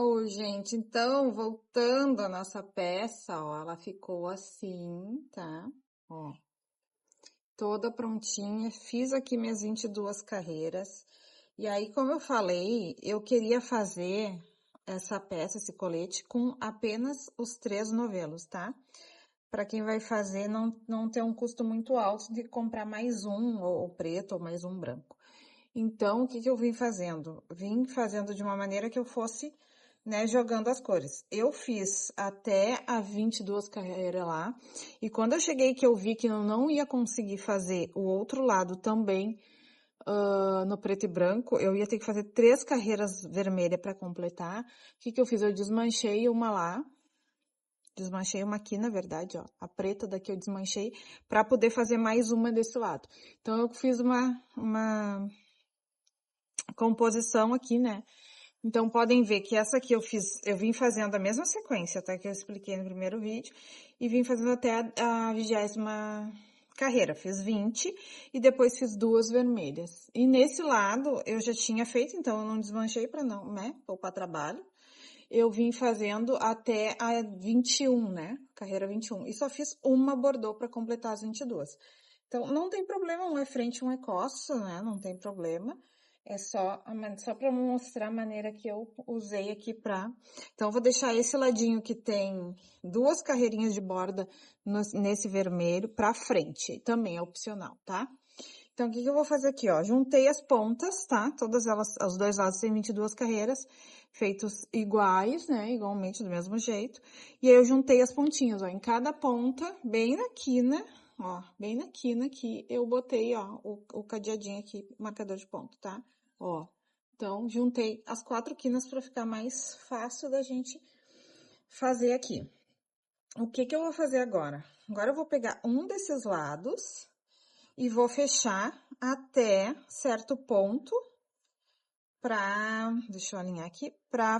Oi, gente, então, voltando à nossa peça, ó, ela ficou assim, tá? Ó, toda prontinha, fiz aqui minhas 22 carreiras, e aí, como eu falei, eu queria fazer essa peça, esse colete, com apenas os 3 novelos, tá? Para quem vai fazer, não ter um custo muito alto de comprar mais um, ou preto, ou mais um branco. Então, o que que eu vim fazendo? Vim fazendo de uma maneira que eu fosse, né, jogando as cores. Eu fiz até a 22 carreiras lá, e quando eu cheguei que eu vi que eu não ia conseguir fazer o outro lado também, no preto e branco, eu ia ter que fazer 3 carreiras vermelhas para completar. O que que eu fiz? Eu desmanchei uma lá, desmanchei uma aqui, na verdade, ó, a preta daqui eu desmanchei, para poder fazer mais uma desse lado. Então, eu fiz uma composição aqui, né? Então, podem ver que essa aqui eu vim fazendo a mesma sequência, tá? Que eu expliquei no primeiro vídeo, e vim fazendo até a 20ª carreira. Fiz 20 e depois fiz 2 vermelhas. E nesse lado, eu já tinha feito, então eu não desmanchei para não, né? Poupar trabalho. Eu vim fazendo até a 21, né? Carreira 21. E só fiz uma bordô para completar as 22. Então, não tem problema, um é frente, um é costa, né? Não tem problema. É só para mostrar a maneira que eu usei aqui pra... Então, eu vou deixar esse ladinho que tem 2 carreirinhas de borda nesse vermelho pra frente. Também é opcional, tá? Então, o que que eu vou fazer aqui, ó? Juntei as pontas, tá? Todas elas, os dois lados têm 22 carreiras, feitos iguais, né? Igualmente, do mesmo jeito. E aí, eu juntei as pontinhas, ó. Em cada ponta, bem na quina, ó. Bem na quina aqui, eu botei, ó, o cadeadinho aqui, marcador de ponto, tá? Ó. Então, juntei as 4 quinas pra ficar mais fácil da gente fazer aqui. O que que eu vou fazer agora? Agora, eu vou pegar um desses lados e vou fechar até certo ponto deixa eu alinhar aqui, pra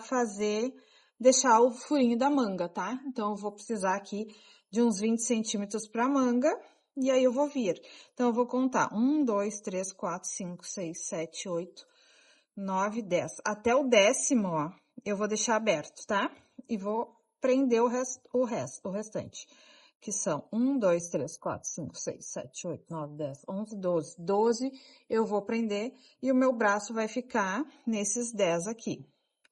deixar o furinho da manga, tá? Então, eu vou precisar aqui de uns 20 centímetros pra manga, e aí eu vou vir. Então, eu vou contar 1, 2, 3, 4, 5, 6, 7, 8, 9, 10. Até o 10º, ó, eu vou deixar aberto, tá? E vou prender o restante. Que são 1, 2, 3, 4, 5, 6, 7, 8, 9, 10, 11, 12. 12 eu vou prender e o meu braço vai ficar nesses 10 aqui.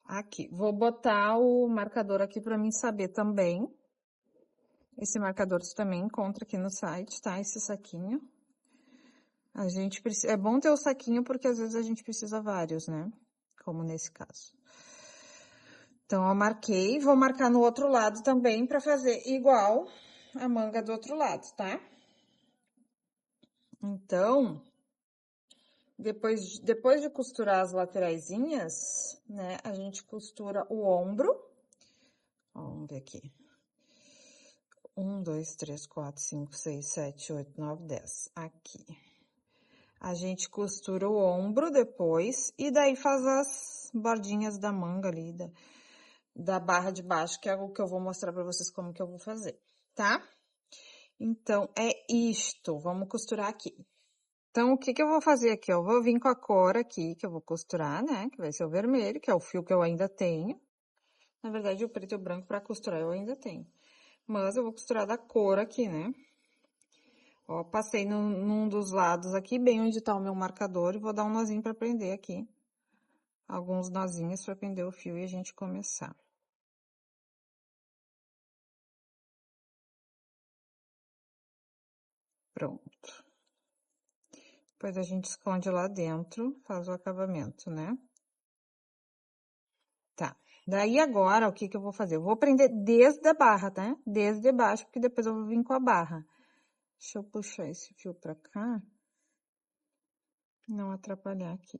Aqui. Vou botar o marcador aqui para mim saber também. Esse marcador você também encontra aqui no site, tá? Esse saquinho. É bom ter o saquinho porque às vezes a gente precisa vários, né? Como nesse caso. Então, eu marquei, vou marcar no outro lado também para fazer igual a manga do outro lado, tá? Então, depois de costurar as lateraisinhas, né, a gente costura o ombro. Ó, vamos ver aqui. 1, 2, 3, 4, 5, 6, 7, 8, 9, 10. Aqui. A gente costura o ombro depois, e daí faz as bordinhas da manga ali, da barra de baixo, que é o que eu vou mostrar pra vocês como que eu vou fazer, tá? Então, é isto. Vamos costurar aqui. Então, o que que eu vou fazer aqui? Eu vou vir com a cor aqui, que eu vou costurar, né? Que vai ser o vermelho, que é o fio que eu ainda tenho. Na verdade, o preto e o branco pra costurar eu ainda tenho. Mas eu vou costurar da cor aqui, né? Ó, passei num dos lados aqui, bem onde tá o meu marcador, e vou dar um nozinho pra prender aqui. Alguns nozinhos pra prender o fio e a gente começar. Pronto. Depois a gente esconde lá dentro, faz o acabamento, né? Tá. Daí agora, o que que eu vou fazer? Eu vou prender desde a barra, tá? Desde baixo, porque depois eu vou vir com a barra. Deixa eu puxar esse fio pra cá. Não atrapalhar aqui.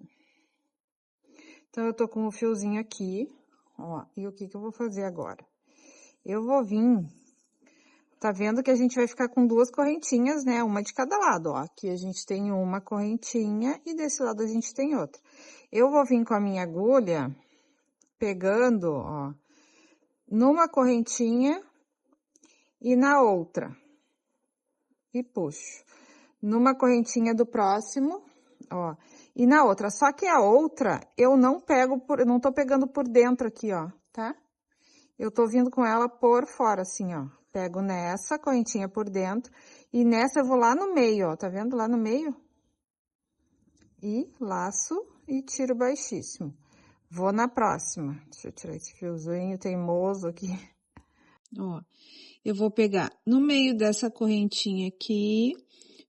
Então, eu tô com o fiozinho aqui, ó. E o que que eu vou fazer agora? Eu vou vir... Tá vendo que a gente vai ficar com 2 correntinhas, né? Uma de cada lado, ó. Aqui a gente tem uma correntinha e desse lado a gente tem outra. Eu vou vir com a minha agulha, pegando, ó, numa correntinha e na outra. E puxo. Numa correntinha do próximo, ó, e na outra. Só que a outra, eu não tô pegando por dentro aqui, ó, tá? Eu tô vindo com ela por fora, assim, ó. Pego nessa correntinha por dentro e nessa eu vou lá no meio, ó. Tá vendo lá no meio? E laço e tiro baixíssimo. Vou na próxima. Deixa eu tirar esse fiozinho teimoso aqui. Ó, eu vou pegar no meio dessa correntinha aqui,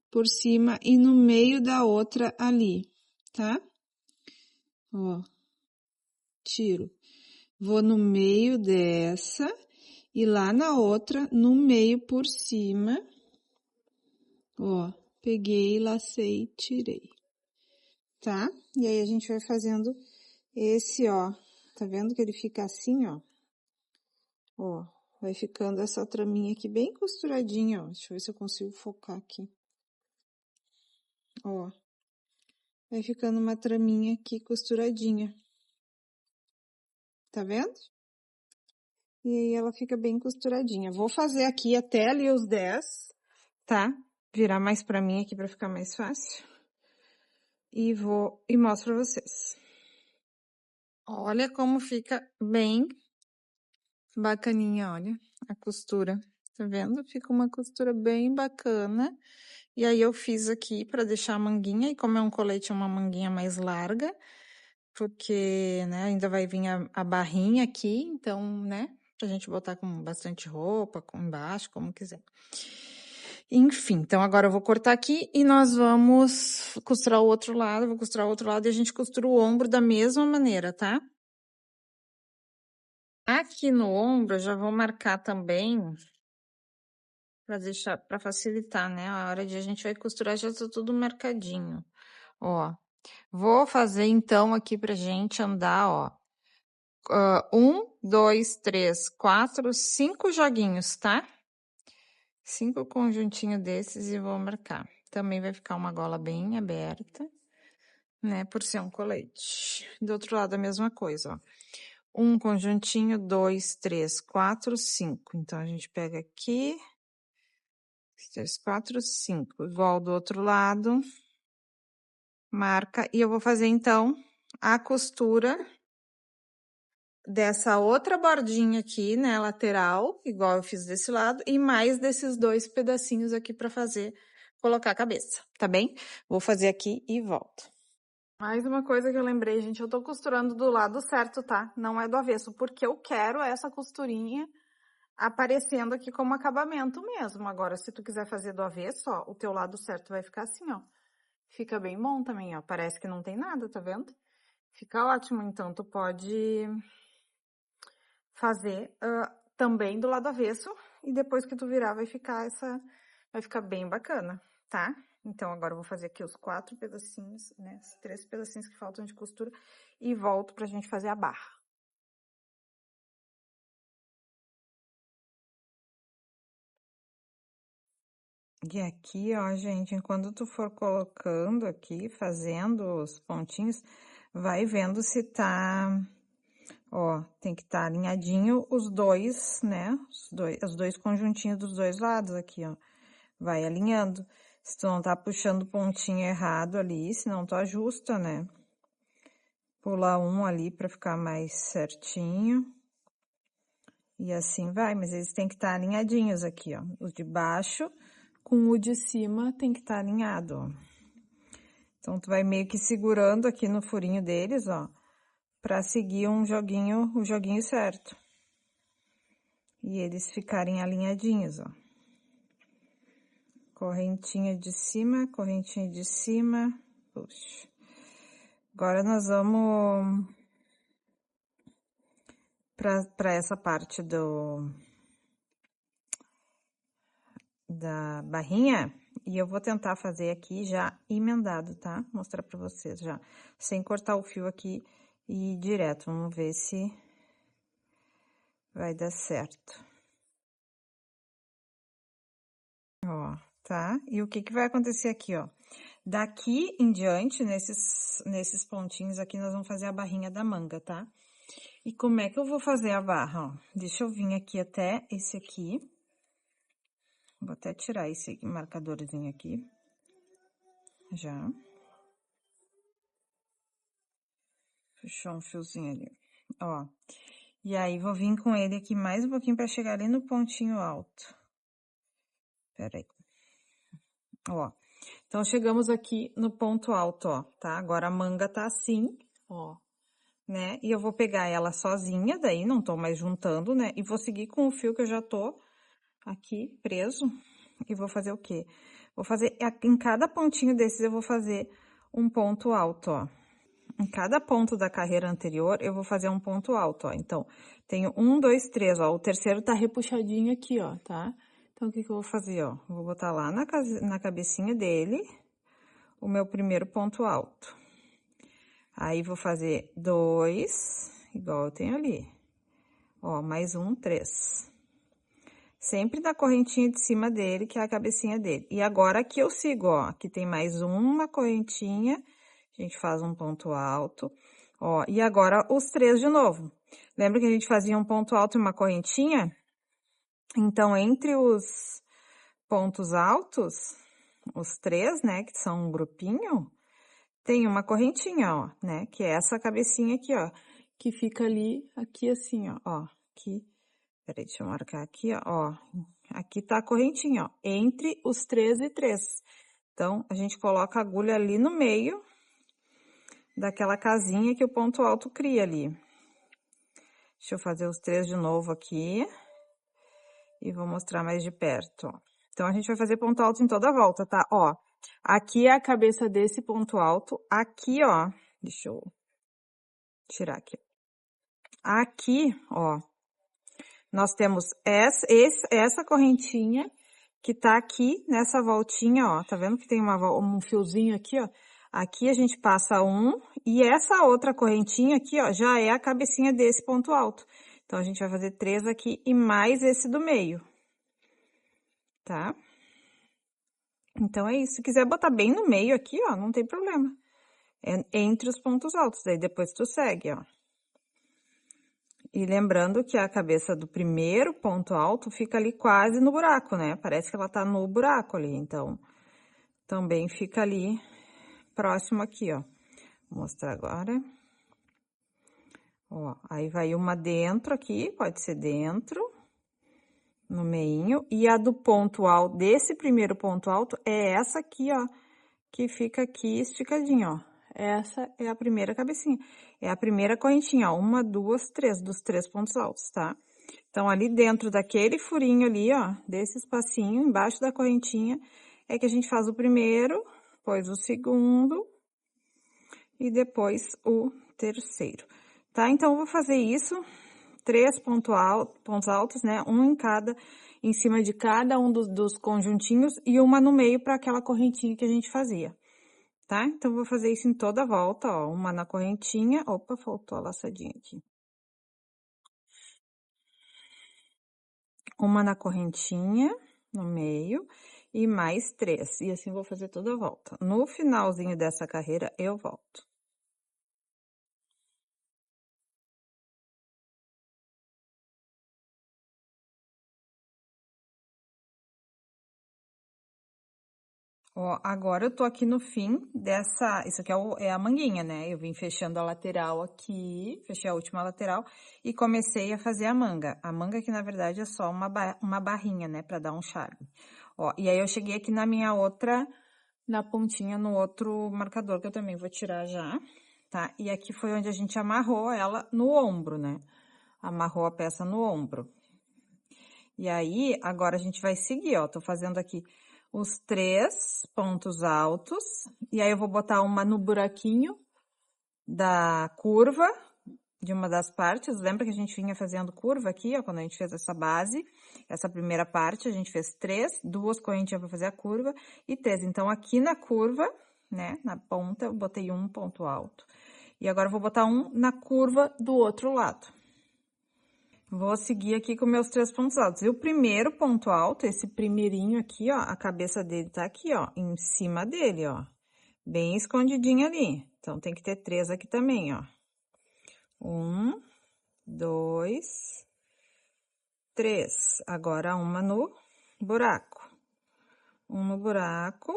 por cima e no meio da outra ali, tá? Ó, tiro. Vou no meio dessa e lá na outra, no meio por cima. Ó, peguei, lacei, tirei. Tá? E aí, a gente vai fazendo esse, ó. Tá vendo que ele fica assim, ó? Ó, vai ficando essa traminha aqui bem costuradinha, ó. Deixa eu ver se eu consigo focar aqui. Ó. Vai ficando uma traminha aqui costuradinha. Tá vendo? E aí, ela fica bem costuradinha. Vou fazer aqui até ali os 10, tá? Virar mais pra mim aqui pra ficar mais fácil. E mostro pra vocês. Olha como fica bem bacaninha, olha, a costura. Tá vendo? Fica uma costura bem bacana. E aí, eu fiz aqui pra deixar a manguinha. E como é um colete, é uma manguinha mais larga. Porque, né, ainda vai vir a barrinha aqui. Então, né, pra gente botar com bastante roupa, com embaixo, como quiser. Enfim, então agora eu vou cortar aqui e nós vamos costurar o outro lado. Vou costurar o outro lado e a gente costura o ombro da mesma maneira, tá? Aqui no ombro, eu já vou marcar também, pra deixar, pra facilitar, né? A hora de a gente vai costurar, já tá tudo marcadinho. Ó, vou fazer então aqui pra gente andar, ó. 1, 2, 3, 4, 5 joguinhos, tá? 5 conjuntinhos desses e vou marcar. Também vai ficar uma gola bem aberta, né? Por ser um colete. Do outro lado, a mesma coisa, ó. Um conjuntinho, 2, 3, 4, 5. Então, a gente pega aqui. 3, 4, 5. Igual do outro lado. Marca. E eu vou fazer, então, a costura dessa outra bordinha aqui, né, lateral, igual eu fiz desse lado, e mais desses 2 pedacinhos aqui pra fazer, colocar a cabeça, tá bem? Vou fazer aqui e volto. Mais uma coisa que eu lembrei, gente, eu tô costurando do lado certo, tá? Não é do avesso, porque eu quero essa costurinha aparecendo aqui como acabamento mesmo. Agora, se tu quiser fazer do avesso, ó, o teu lado certo vai ficar assim, ó. Fica bem bom também, ó. Parece que não tem nada, tá vendo? Fica ótimo, então tu pode fazer também do lado avesso e depois que tu virar vai ficar bem bacana, tá? Então, agora eu vou fazer aqui os 4 pedacinhos, né? Os 3 pedacinhos que faltam de costura e volto pra gente fazer a barra. E aqui, ó, gente, enquanto tu for colocando aqui, fazendo os pontinhos, vai vendo se tá... Ó, tem que estar alinhadinho os dois, né? Os dois conjuntinhos dos dois lados aqui, ó. Vai alinhando. Se tu não tá puxando o pontinho errado ali, senão tu ajusta, né? Pula um ali pra ficar mais certinho. E assim vai, mas eles têm que estar alinhadinhos aqui, ó. Os de baixo com o de cima tem que estar alinhado, ó. Então, tu vai meio que segurando aqui no furinho deles, ó, pra seguir o joguinho certo. E eles ficarem alinhadinhos, ó. Correntinha de cima, puxa. Agora, nós vamos pra essa parte da barrinha, e eu vou tentar fazer aqui já emendado, tá? Mostrar pra vocês já, sem cortar o fio aqui e ir direto. Vamos ver se vai dar certo. Ó, tá? E o que que vai acontecer aqui, ó? Daqui em diante, nesses pontinhos aqui, nós vamos fazer a barrinha da manga, tá? E como é que eu vou fazer a barra, ó? Deixa eu vir aqui até esse aqui. Vou até tirar esse marcadorzinho aqui. Já. Puxou um fiozinho ali. Ó. E aí, vou vir com ele aqui mais um pouquinho pra chegar ali no pontinho alto. Espera aí. Ó, então, chegamos aqui no ponto alto, ó, tá? Agora, a manga tá assim, ó, né? E eu vou pegar ela sozinha, daí não tô mais juntando, né? E vou seguir com o fio que eu já tô aqui preso. E vou fazer o quê? Vou fazer, em cada pontinho desses, eu vou fazer um ponto alto, ó. Em cada ponto da carreira anterior, eu vou fazer um ponto alto, ó. Então, tenho 1, 2, 3, ó. O terceiro tá repuxadinho aqui, ó, tá? Então, o que que eu vou fazer, ó? Vou botar lá na cabecinha dele o meu primeiro ponto alto. Aí, vou fazer 2, igual eu tenho ali. Ó, mais 1, 3. Sempre na correntinha de cima dele, que é a cabecinha dele. E agora, aqui eu sigo, ó. Aqui tem mais uma correntinha. A gente faz um ponto alto. Ó, e agora os 3 de novo. Lembra que a gente fazia um ponto alto e uma correntinha? Então, entre os pontos altos, os 3, né, que são um grupinho, tem uma correntinha, ó, né, que é essa cabecinha aqui, ó, que fica ali, aqui assim, ó, aqui. Peraí, deixa eu marcar aqui, ó, aqui tá a correntinha, ó, entre os 3 e 3. Então, a gente coloca a agulha ali no meio daquela casinha que o ponto alto cria ali. Deixa eu fazer os 3 de novo aqui. E vou mostrar mais de perto, ó. Então, a gente vai fazer ponto alto em toda a volta, tá? Ó, aqui é a cabeça desse ponto alto. Aqui, ó, deixa eu tirar aqui. Aqui, ó, nós temos essa correntinha que tá aqui nessa voltinha, ó. Tá vendo que tem um fiozinho aqui, ó? Aqui a gente passa um, e essa outra correntinha aqui, ó, já é a cabecinha desse ponto alto. Então, a gente vai fazer 3 aqui e mais esse do meio, tá? Então, é isso. Se quiser botar bem no meio aqui, ó, não tem problema. É entre os pontos altos, daí depois tu segue, ó. E lembrando que a cabeça do primeiro ponto alto fica ali quase no buraco, né? Parece que ela tá no buraco ali, então, também fica ali próximo aqui, ó. Vou mostrar agora. Ó, aí vai uma dentro aqui, pode ser dentro, no meinho. E a do ponto alto, desse primeiro ponto alto, é essa aqui, ó, que fica aqui esticadinha, ó. Essa é a primeira cabecinha. É a primeira correntinha, ó. 1, 2, 3, dos 3 pontos altos, tá? Então, ali dentro daquele furinho ali, ó, desse espacinho, embaixo da correntinha, é que a gente faz o primeiro, depois o segundo e depois o terceiro, tá? Então, eu vou fazer isso, 3 pontos altos, né? Um em cada, em cima de cada um dos conjuntinhos e uma no meio para aquela correntinha que a gente fazia, tá? Então, vou fazer isso em toda a volta, ó, uma na correntinha. Opa, faltou a laçadinha aqui. Uma na correntinha, no meio, e mais 3. E assim, vou fazer toda a volta. No finalzinho dessa carreira, eu volto. Ó, agora eu tô aqui no fim dessa... Isso aqui é a manguinha, né? Eu vim fechando a lateral aqui, fechei a última lateral e comecei a fazer a manga. A manga que, na verdade, é só uma barrinha, né? Pra dar um charme. Ó, e aí, eu cheguei aqui na minha outra... Na pontinha, no outro marcador, que eu também vou tirar já, tá? E aqui foi onde a gente amarrou ela no ombro, né? Amarrou a peça no ombro. E aí, agora a gente vai seguir, ó. Tô fazendo aqui os 3 pontos altos. E aí, eu vou botar uma no buraquinho da curva, de uma das partes. Lembra que a gente vinha fazendo curva aqui, ó, quando a gente fez essa base? Essa primeira parte, a gente fez 3, 2 correntinhas pra fazer a curva e 3. Então, aqui na curva, né, na ponta, eu botei um ponto alto. E agora, eu vou botar um na curva do outro lado. Vou seguir aqui com meus 3 pontos altos. E o primeiro ponto alto, esse primeirinho aqui, ó, a cabeça dele tá aqui, ó, em cima dele, ó. Bem escondidinho ali. Então, tem que ter 3 aqui também, ó. 1, 2, 3. Agora, uma no buraco. Um no buraco.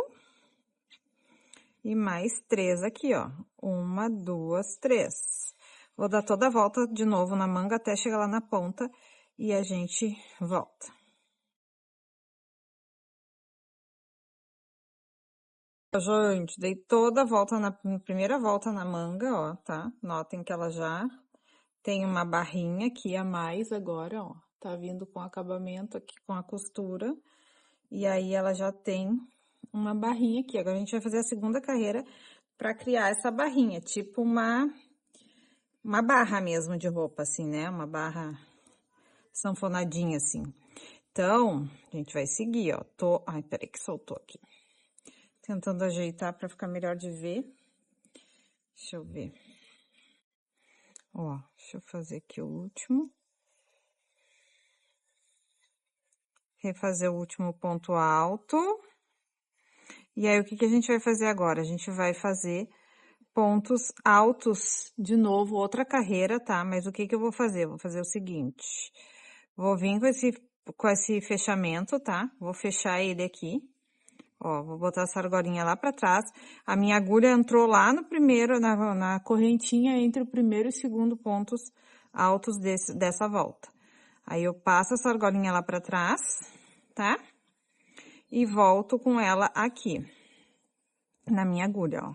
E mais 3 aqui, ó. 1, 2, 3. Vou dar toda a volta de novo na manga até chegar lá na ponta e a gente volta. Gente, dei toda a volta na primeira volta na manga, ó, tá? Notem que ela já tem uma barrinha aqui a mais agora, ó. Tá vindo com acabamento aqui, com a costura. E aí, ela já tem uma barrinha aqui. Agora, a gente vai fazer a segunda carreira pra criar essa barrinha, tipo uma barra mesmo de roupa, assim, né? Uma barra sanfonadinha, assim. Então, a gente vai seguir, ó. Ai, peraí que soltou aqui. Tentando ajeitar pra ficar melhor de ver. Deixa eu ver. Ó, deixa eu fazer aqui o último. Refazer o último ponto alto. E aí, o que que a gente vai fazer agora? A gente vai fazer pontos altos de novo, outra carreira, tá? Mas o que que eu vou fazer? Vou fazer o seguinte. Vou vir com esse fechamento, tá? Vou fechar ele aqui. Ó, vou botar essa argolinha lá pra trás. A minha agulha entrou lá no primeiro, na correntinha entre o primeiro e segundo pontos altos dessa volta. Aí, eu passo essa argolinha lá pra trás, tá? E volto com ela aqui, na minha agulha, ó.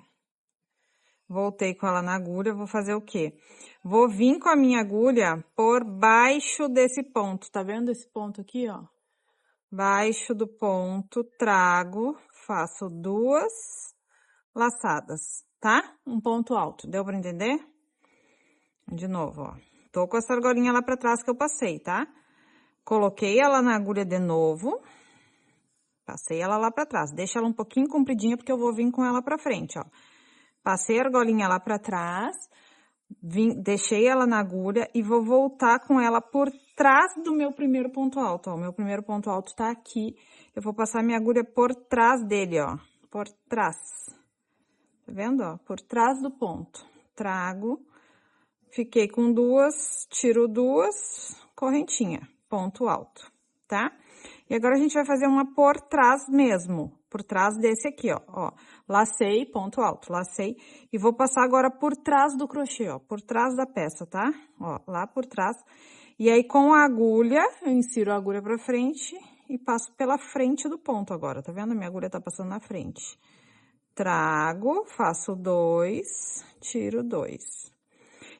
Voltei com ela na agulha, vou fazer o quê? Vou vir com a minha agulha por baixo desse ponto, tá vendo esse ponto aqui, ó? Baixo do ponto, trago, faço 2 laçadas, tá? Um ponto alto, deu pra entender? De novo, ó. Tô com essa argolinha lá pra trás que eu passei, tá? Coloquei ela na agulha de novo. Passei ela lá pra trás. Deixa ela um pouquinho compridinha, porque eu vou vir com ela pra frente, ó. Passei a argolinha lá pra trás, deixei ela na agulha e vou voltar com ela por trás do meu primeiro ponto alto, ó. O meu primeiro ponto alto tá aqui. Eu vou passar minha agulha por trás dele, ó. Por trás. Tá vendo, ó? Por trás do ponto. Trago. Fiquei com 2, tiro 2, correntinha. Ponto alto, tá? E agora, a gente vai fazer uma por trás mesmo, por trás desse aqui, ó. Lacei, ponto alto, lacei. E vou passar agora por trás do crochê, ó, por trás da peça, tá? Ó, lá por trás. E aí, com a agulha, eu insiro a agulha pra frente e passo pela frente do ponto agora, tá vendo? Minha agulha tá passando na frente. Trago, faço 2, tiro 2.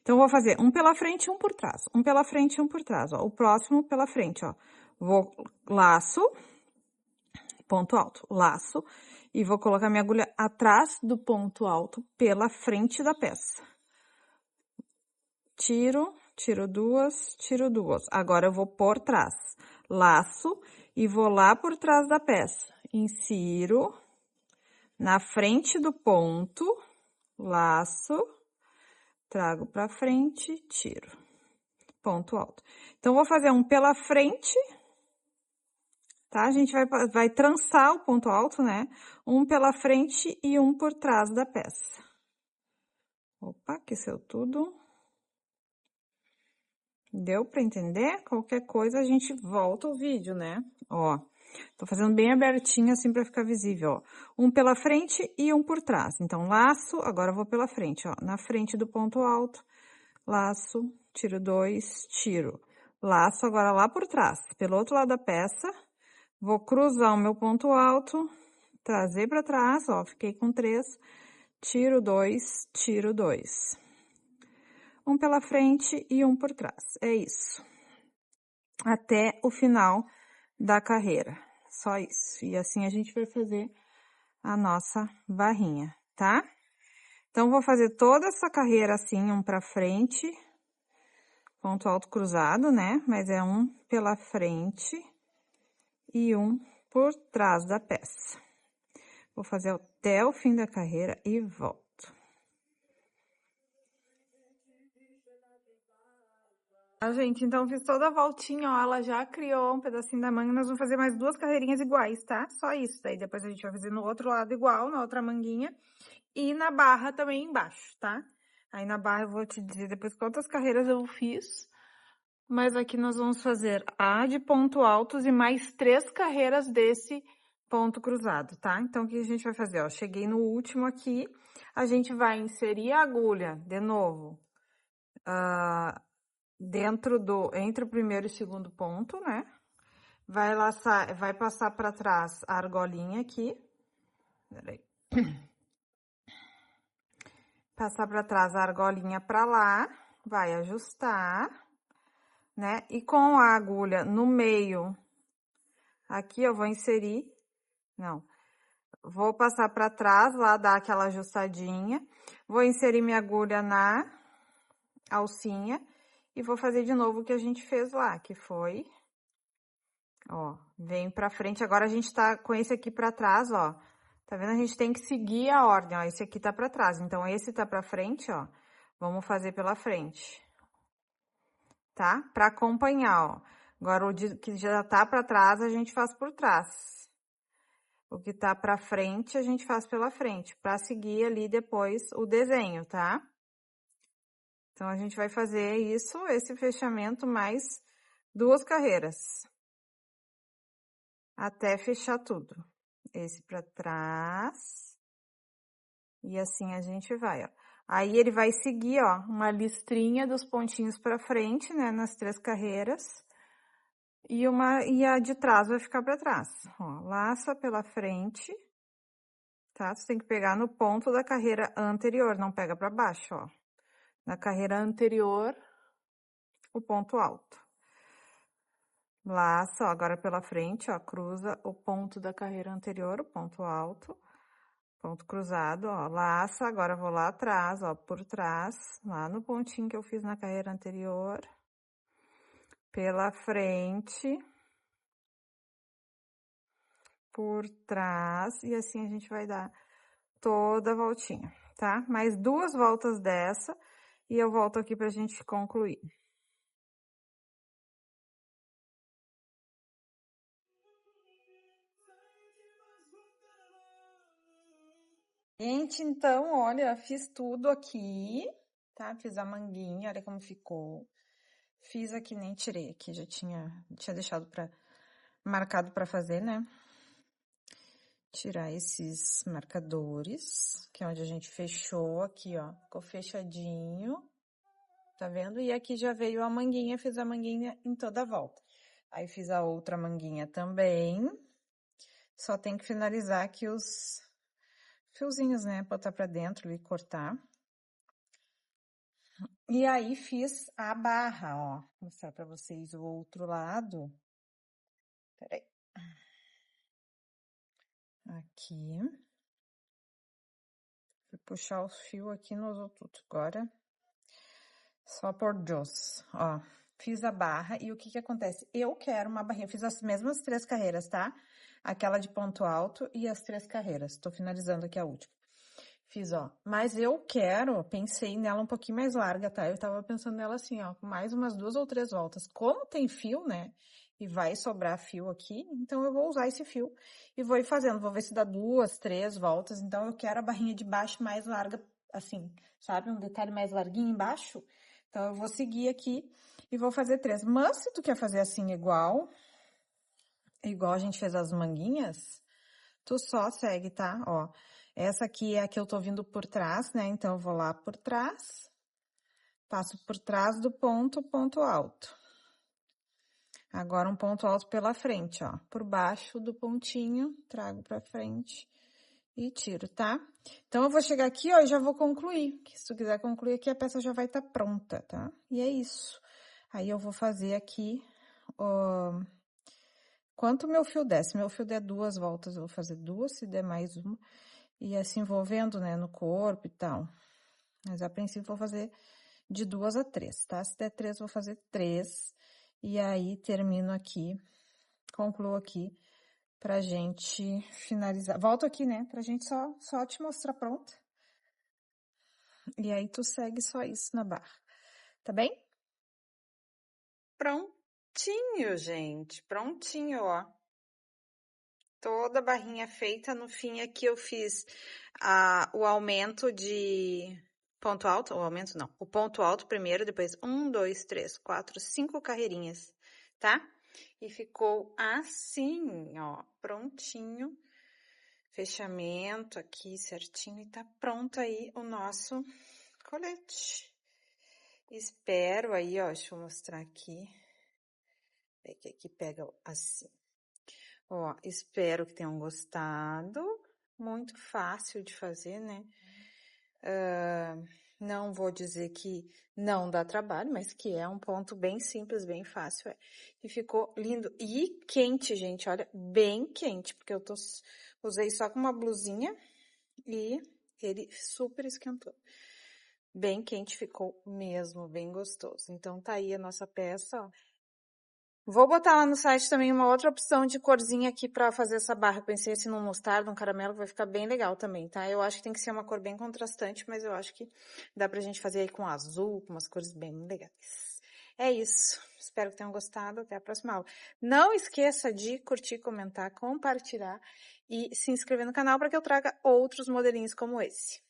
Então, vou fazer um pela frente e um por trás. Um pela frente e um por trás, ó. O próximo pela frente, ó. Vou, laço, ponto alto, laço, e vou colocar minha agulha atrás do ponto alto pela frente da peça. Tiro, tiro 2, tiro 2. Agora, eu vou por trás. Laço e vou lá por trás da peça. Insiro na frente do ponto, laço, trago pra frente, tiro. Ponto alto. Então, vou fazer um pela frente, tá? A gente vai trançar o ponto alto, né? Um pela frente e um por trás da peça. Opa, aqueceu tudo. Deu pra entender? Qualquer coisa, a gente volta o vídeo, né? Ó, tô fazendo bem abertinho, assim, pra ficar visível, ó. Um pela frente e um por trás. Então, laço, agora eu vou pela frente, ó. Na frente do ponto alto, laço, tiro 2, tiro. Laço agora lá por trás, pelo outro lado da peça. Vou cruzar o meu ponto alto, trazer pra trás, ó, fiquei com 3, tiro 2, tiro 2. Um pela frente e um por trás, é isso. Até o final da carreira, só isso. E assim a gente vai fazer a nossa barrinha, tá? Então, vou fazer toda essa carreira assim, um pra frente, ponto alto cruzado, né? Mas é um pela frente e um por trás da peça. Vou fazer até o fim da carreira e volto. Gente, então fiz toda a voltinha, ó, ela já criou um pedacinho da manga, nós vamos fazer mais 2 carreirinhas iguais, tá? Só isso, daí depois a gente vai fazer no outro lado igual, na outra manguinha, e na barra também embaixo, tá? Aí na barra eu vou te dizer depois quantas carreiras eu fiz, mas aqui nós vamos fazer a de ponto altos e mais 3 carreiras desse ponto cruzado, tá? Então, o que a gente vai fazer, ó, cheguei no último aqui, a gente vai inserir a agulha, de novo, entre o primeiro e o segundo ponto, né? Vai passar para trás a argolinha aqui. Peraí. Passar para trás a argolinha para lá, vai ajustar, né? E com a agulha no meio, aqui eu vou inserir, não, vou passar para trás lá, dar aquela ajustadinha, vou inserir minha agulha na alcinha e vou fazer de novo o que a gente fez lá, que foi, ó, vem pra frente, agora a gente tá com esse aqui pra trás, ó, tá vendo? A gente tem que seguir a ordem, ó, esse aqui tá pra trás, então esse tá pra frente, ó, vamos fazer pela frente, tá? Pra acompanhar, ó, agora o que já tá pra trás, a gente faz por trás. O que tá pra frente, a gente faz pela frente, pra seguir ali depois o desenho, tá? Então, a gente vai fazer isso, esse fechamento, mais 2 carreiras. Até fechar tudo. Esse pra trás. E assim a gente vai, ó. Aí, ele vai seguir, ó, uma listrinha dos pontinhos pra frente, né, nas 3 carreiras. E a de trás vai ficar pra trás. Ó, laça pela frente, tá? Você tem que pegar no ponto da carreira anterior, não pega pra baixo, ó. Na carreira anterior, o ponto alto. Laça, ó, agora pela frente, ó, cruza o ponto da carreira anterior, o ponto alto, ponto cruzado, ó, laça, agora vou lá atrás, ó, por trás, lá no pontinho que eu fiz na carreira anterior, pela frente, por trás, e assim a gente vai dar toda a voltinha, tá? Mais 2 voltas dessa, e eu volto aqui pra gente concluir. Gente, então, olha, fiz tudo aqui, tá? Fiz a manguinha, olha como ficou. Fiz aqui, nem tirei aqui, já tinha deixado marcado pra fazer, né? Tirar esses marcadores, que é onde a gente fechou aqui, ó. Ficou fechadinho, tá vendo? E aqui já veio a manguinha, fiz a manguinha em toda a volta. Aí, fiz a outra manguinha também. Só tem que finalizar aqui os fiozinhos, né? Botar pra dentro e cortar. E aí, fiz a barra, ó. Vou mostrar pra vocês o outro lado. Peraí. Aqui. Vou puxar o fio aqui no tudo. Agora, só por Deus. Ó, fiz a barra e o que que acontece? Eu quero uma barrinha, fiz as mesmas 3 carreiras, tá? Aquela de ponto alto e as 3 carreiras. Tô finalizando aqui a última. Fiz, ó. Mas eu pensei nela um pouquinho mais larga, tá? Eu tava pensando nela assim, ó, com mais umas 2 ou 3 voltas. Como tem fio, né? E vai sobrar fio aqui, então eu vou usar esse fio e vou ir fazendo. Vou ver se dá 2, 3 voltas. Então, eu quero a barrinha de baixo mais larga, assim, sabe? Um detalhe mais larguinho embaixo. Então, eu vou seguir aqui e vou fazer 3. Mas, se tu quer fazer assim igual a gente fez as manguinhas, tu só segue, tá? Ó, essa aqui é a que eu tô vindo por trás, né? Então, eu vou lá por trás, passo por trás do ponto alto. Agora, um ponto alto pela frente, ó. Por baixo do pontinho, trago pra frente e tiro, tá? Então, eu vou chegar aqui, ó, e já vou concluir. Que se tu quiser concluir aqui, a peça já vai estar pronta, tá? E é isso. Aí, eu vou fazer aqui, ó... Quanto meu fio der? Se meu fio der 2 voltas, eu vou fazer 2, se der mais uma. E assim, vou vendo, né, no corpo e tal. Mas, a princípio, vou fazer de 2 a 3, tá? Se der 3, vou fazer 3. E aí, termino aqui, concluo aqui, pra gente finalizar. Volto aqui, né, pra gente só te mostrar pronta. E aí, tu segue só isso na barra. Tá bem? Prontinho, gente. Prontinho, ó. Toda a barrinha feita. No fim, aqui eu fiz o aumento de ponto alto. O aumento não. O ponto alto primeiro, depois 1, 2, 3, 4, 5 carreirinhas, tá? E ficou assim, ó. Prontinho. Fechamento aqui certinho. E tá pronto aí o nosso colete. Espero aí, ó, deixa eu mostrar aqui. É que aqui pega assim. Ó, espero que tenham gostado. Muito fácil de fazer, né? Não vou dizer que não dá trabalho, mas que é um ponto bem simples, bem fácil. E ficou lindo. E quente, gente, olha, bem quente, porque eu usei só com uma blusinha e ele super esquentou. Bem quente ficou mesmo, bem gostoso. Então tá aí a nossa peça, ó. Vou botar lá no site também uma outra opção de corzinha aqui pra fazer essa barra. Eu pensei assim num mostarda, um caramelo, vai ficar bem legal também, tá? Eu acho que tem que ser uma cor bem contrastante, mas eu acho que dá pra gente fazer aí com azul, com umas cores bem legais. É isso. Espero que tenham gostado. Até a próxima aula. Não esqueça de curtir, comentar, compartilhar e se inscrever no canal para que eu traga outros modelinhos como esse.